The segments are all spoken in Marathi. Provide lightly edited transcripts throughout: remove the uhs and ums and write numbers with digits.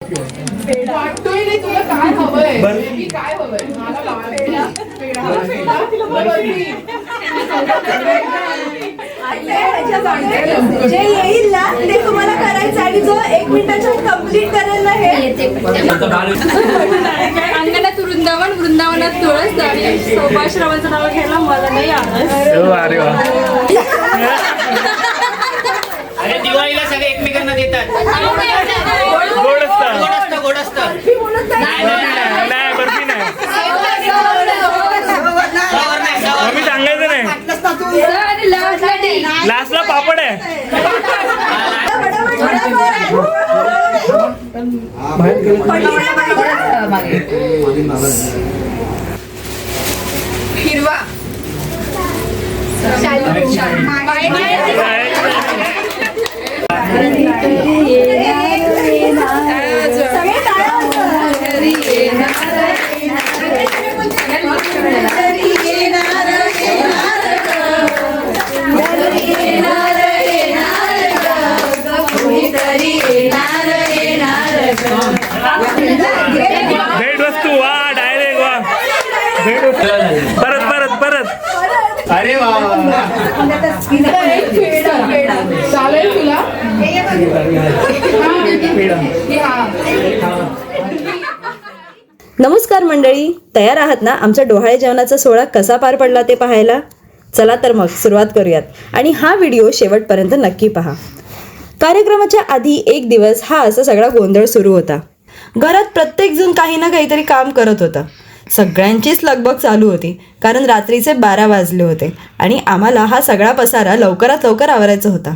वाटतोय रे तुला काय हवंय? मी काय हवंय? मला पेढा जे येईल ना ते तुम्हाला करायचं आणि जो 1 मिनिटाच्या कम्प्लीट करेल ना हे अंगणात वृंदावन, वृंदावनात तुळस झाली. सोपाश्रमाचं नाव घ्यायला मला नाही आवडत. अरे दिवाळीला सगळे एकमेकांना देतात. गोड असतं. नाही बर्फी नाही. आम्ही सांगायचं नाही. लास्टला पापड आहे. हिरवा भेट वस्तू वा डायरेक्ट वा. परत अरे वा चालेल तुला? नमस्कार मंडळी, तयार आहात ना आमचा डोहाळे जेवणाचा सोहळा कसा पार पडला ते पाहायला? चला तर मग सुरुवात करूयात आणि हा व्हिडिओ शेवटपर्यंत नक्की पहा. कार्यक्रमाच्या आधी 1 दिवस हा असा सगळा गोंधळ सुरू होता. घरात प्रत्येक जण काही ना काहीतरी काम करत होता. सगळ्यांचीच लगबग चालू होती कारण रात्रीचे 12 वाजले होते आणि आम्हाला हा सगळा पसारा लवकरात लवकर आवरायचा होता.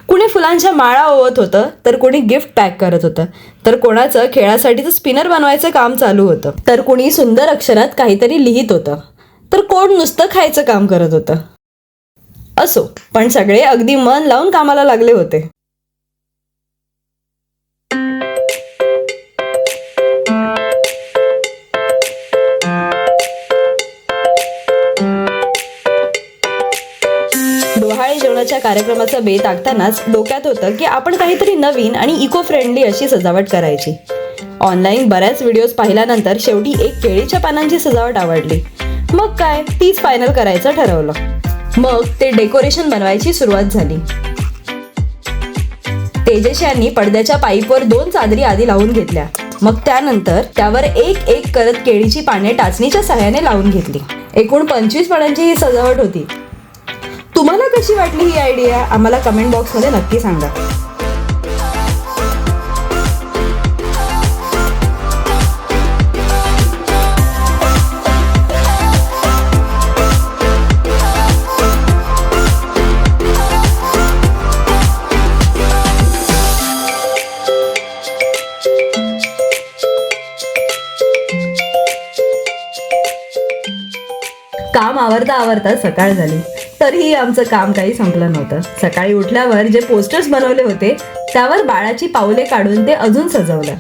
कुणी फुलांच्या माळा ओवत होतं, तर कुणी गिफ्ट पॅक करत होतं, तर कोणाचं खेळासाठीचं स्पिनर बनवायचं काम चालू होतं, तर कुणी सुंदर अक्षरात काहीतरी लिहित होतं, तर कोण नुसतं खायचं काम करत होतं. असो, पण सगळे अगदी मन लावून कामाला लागले होते. डोहाळे जेवणाच्या कार्यक्रमाचा बेत आखतानाच डोक्यात होतं की आपण काहीतरी नवीन आणि इको फ्रेंडली अशी सजावट करायची. ऑनलाईन बऱ्याच व्हिडिओज पाहिल्यानंतर शेवटी एक केळीच्या पानांची सजावट आवडली. मग काय, तीच फायनल करायचं ठरवलं. मग ते डेकोरेशन बनवायची सुरुवात झाली. तेजस यांनी पडद्याच्या पाईपवर 2 चादरी आधी लावून घेतल्या. मग त्यानंतर त्यावर एक एक करत केळीची पाने टाचणीच्या सहाय्याने लावून घेतली. एकूण 25 पानांची ही सजावट होती. तुम्हाला कशी वाटली ही आयडिया आम्हाला कमेंट बॉक्समध्ये नक्की सांगा. काम आवरता सकाळ झाली, तरीही आमचं काम काही संपलं नव्हतं. सकाळी उठल्यावर जे पोस्टर्स बनवले होते त्यावर बाळाची पावले काढून ते अजून सजवलं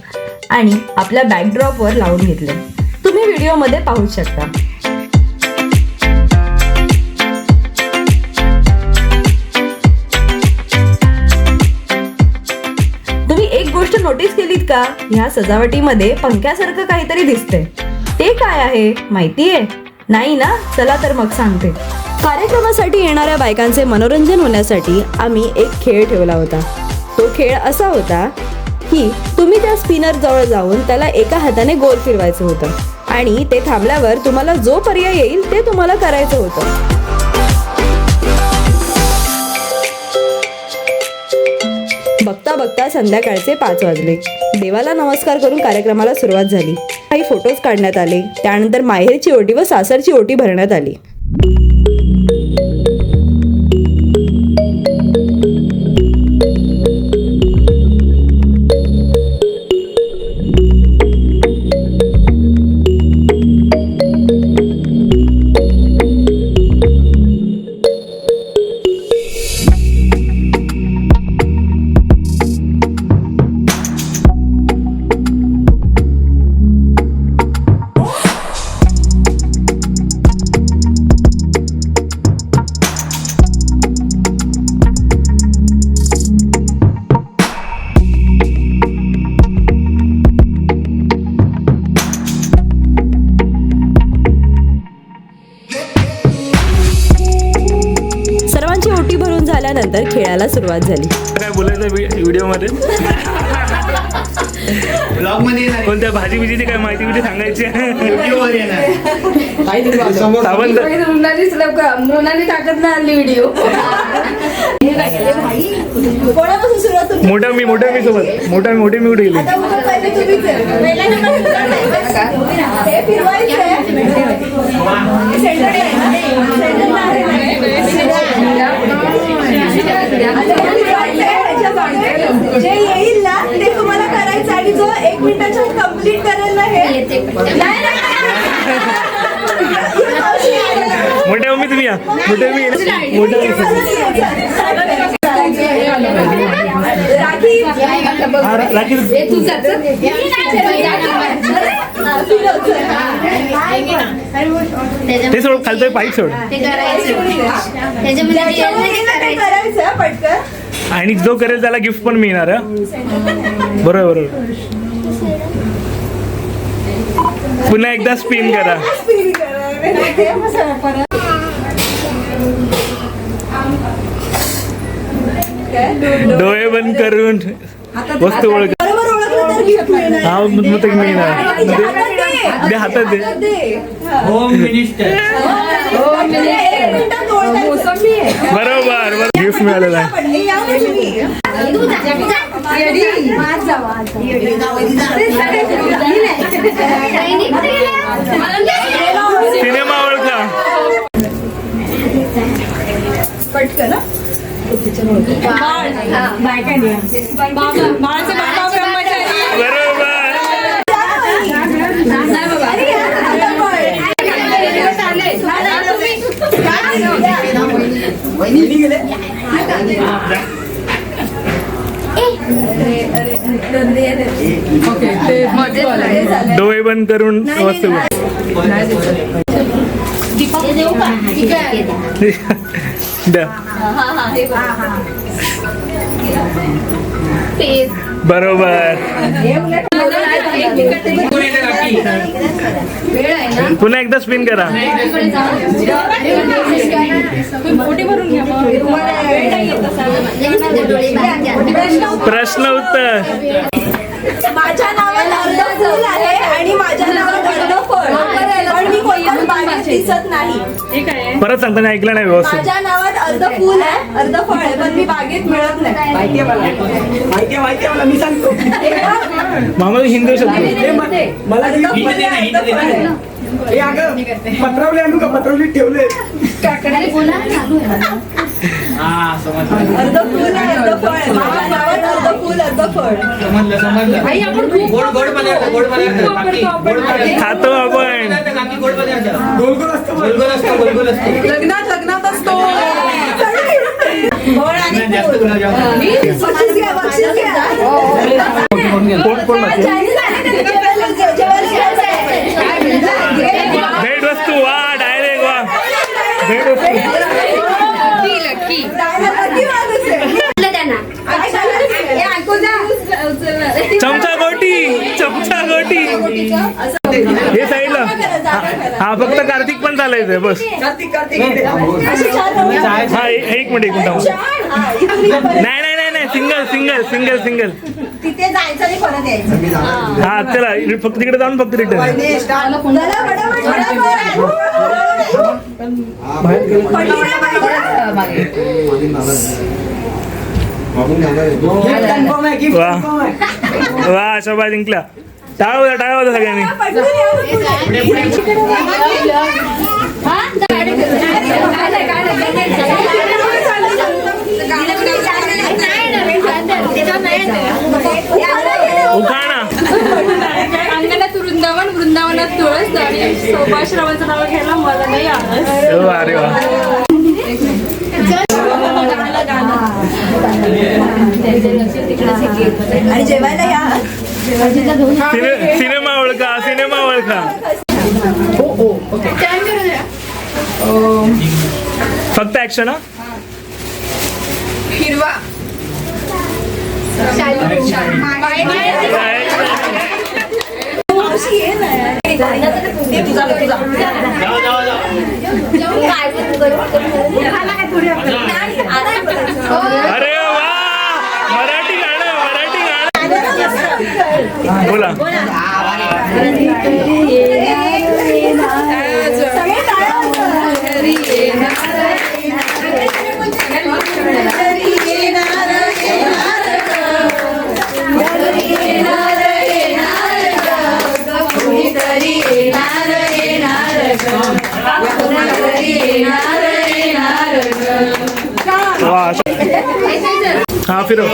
आणि आपल्या बॅकड्रॉपवर लावून घेतले. तुम्ही व्हिडिओमध्ये पाहू शकता. तुम्ही एक गोष्ट नोटीस केलीत का? ह्या सजावटीमध्ये पंख्यासारखं काहीतरी दिसतंय. ते काय आहे माहितीये? नाही ना? चला तर मग सांगते. कार्यक्रमासाठी येणाऱ्या बायकांचे मनोरंजन होण्यासाठी आम्ही एक खेळ ठेवला होता. तो खेळ असा होता की तुम्ही त्या स्पिनर जवळ जाऊन त्याला एका हाताने गोल फिरवायचं होतं आणि ते थांबल्यावर तुम्हाला जो पर्याय येईल ते तुम्हाला करायचं होतं. बघता बघता संध्याकाळचे 5 वाजले. देवाला नमस्कार करून कार्यक्रमाला सुरुवात झाली. काही फोटोज काढण्यात आले. त्यानंतर माहेरची ओटी व सासरची ओटी भरण्यात आली. वयाला सुरुवात झाली. काय बोलायचं व्हिडिओ मध्ये ब्लॉग मध्ये येणार आहे. कोणत्या भाजी बिजीची काय माहिती बिती सांगायची व्हिडिओ वर येणार आहे. सावंत मृणाली टाकत नाही आणली व्हिडिओ. कोणापासून सुरुवात होती? मोठा मी सोबत मोठी मी कुठे गेली आता उगाच पहिले तुम्हीच आहे. हे फिरवायचं आहे. सेंटरला आहे ना? सेंटरला आहे ना? जे येईल ना ते तुम्हाला करायचं आणि जो 1 मिनिटाच्या कम्प्लीट करेल ना हे मोठ्या मम्मी तुम्ही या मोठ्या मी राखी राखी ते सोड खालतोय पाईप सोड करायचं पटकन. आणि जो करेल त्याला गिफ्ट पण मिळणार हं? बरोबर पुन्हा एकदा स्पिन करा. डोळे बंद करून वस्तू ओळख. बरोबर ओळखलं तर gift मिळणार. हा मग ते मिळणार दे हातात दे. होम मिनिस्टर बरोबर गिफ्ट मिळालेलं आहे. सिनेमा ओळखा. पटकन बरोबर डोळे बंद करून वस्तू द्या. बरोबर पुन्हा एकदा स्पिन करा. प्रश्न उत्तर. माझ्या नावात अर्ध फुल आहे आणि माझ्या नावात अर्ध फळ पण मी कोणत्याच बागेत दिसत नाही. परत सांगताना ऐकलं नाही व्यवस्थित. माझ्या नावात अर्ध फुल आहे अर्ध फळ आहे पण मी बागेत मिळत नाही. माहितीये मला मी सांगतो मामा हिंदू शब्द मला हे अगं पत्रावले आणू का पत्रावली ठेवले हा समजलं अर्ध फुल आहे अर्ध फळ आहे. माझ्या नावात अर्ध फुल अर्ध फळ. समजलं गोड पदार्थ काकी गोड पदार्थ खातो आपण. काकी गोड पदार्थ गोलगोल असतं गोलगोल असतो लग्नात असतो. जास्त गुलाबजाम बक्षीस घ्या बक्षीस घ्या. कोण भेट वस्तू वा डायरेक्ट वा भेट वस्तू. चमचा गोटी हे साईडला. हा फक्त कार्तिक पण चालायचंय बस. कार्तिक हा एक मिनिट नाही सिंगल तिथे जायचं आणि परत यायचं. हा चला फक्त तिकडे जाऊन फक्त रिटर्न. वा वा शोभा जिंकला. टाळा होता सगळ्यांनी. उखाणा अंगणात वृंदावनात तुळस आणि सोपाश्रमाचं नाव घ्यायला मला नाही आवडत. अरे वा आणि जेवायला या. सिनेमा ओळखा फक्त ऍक्शन. हिरवा अरे बोला. वा. हा फिरव.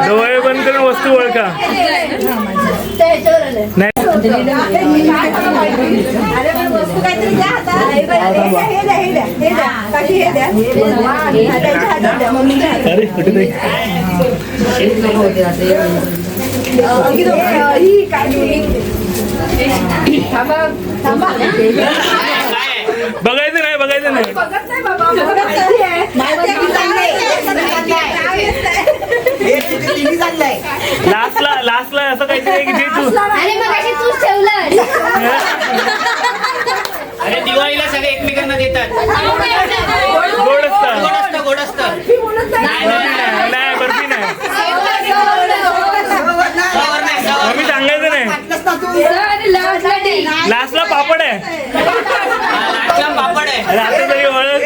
डोळे बंद करून वस्तू ओळखा. नाही अरे कुठे ते बघायचं नाही बघायचं नाही. लास्टला असं काहीतरी आहे की जे तू अरे दिवाळीला सगळे एकमेकांना देतात. गोड असतं. गोड असतं. नाही बर्फी नाही. आम्ही सांगायचं नाही. लास्टला पापड आहे. पापड आहे. अरे आता तरी ओळख.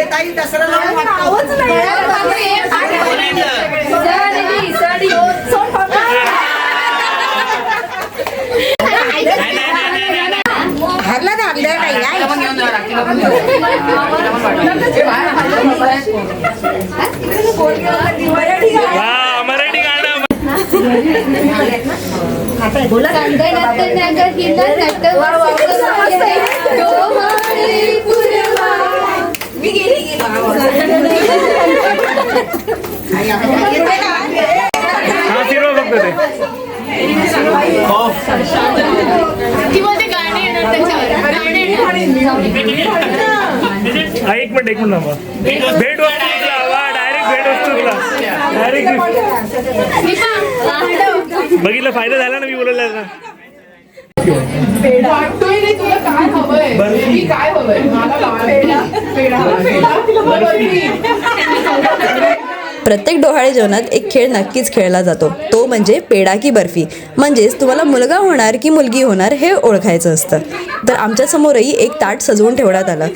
वा मराठी गाणं. हा फिरवा फक्त ते. एक मिनिट थांबा. भेट वस्तूला वा डायरेक्ट भेट वस्तूला डायरेक्ट बघितलं फायदा झाला ना मी बोलायला. वाटतोय रे तुला काय हवंय बर्फी काय हवंय मला पेढा पेढा पेढा बर्फी. प्रत्येक डोहाळे जेवणात एक खेळ नक्कीच खेळला जातो, तो म्हणजे पेढा की बर्फी. म्हणजेच तुम्हाला मुलगा होणार की मुलगी होणार हे ओळखायचं असतं. तर आमच्या समोरही एक ताट सजवून ठेवण्यात आलं.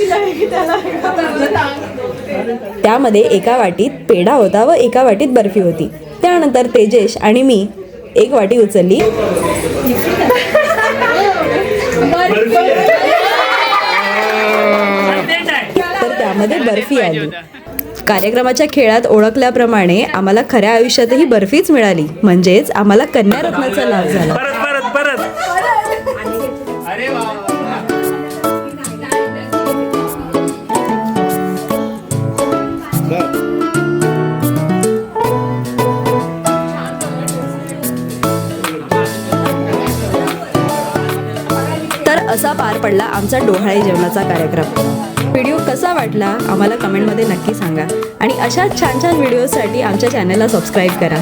त्यामध्ये एका वाटीत पेढा होता व एका वाटीत बर्फी होती. त्यानंतर तेजेश आणि मी एक वाटी उचलली तर त्यामध्ये बर्फी आली. कार्यक्रमाच्या खेळात ओळखल्याप्रमाणे आम्हाला खऱ्या आयुष्यातही बर्फीच मिळाली. म्हणजेच आम्हाला कन्या रत्नाचा लाभ झाला. परत परत परत. अरे वा. तर असा पार पडला आमचा डोहाळे जेवणाचा कार्यक्रम. व्हिडिओ कसा वाटला आम्हाला कमेंटमध्ये नक्की सांगा आणि अशाच छान छान व्हिडिओसाठी आमच्या चॅनलला सबस्क्राईब करा.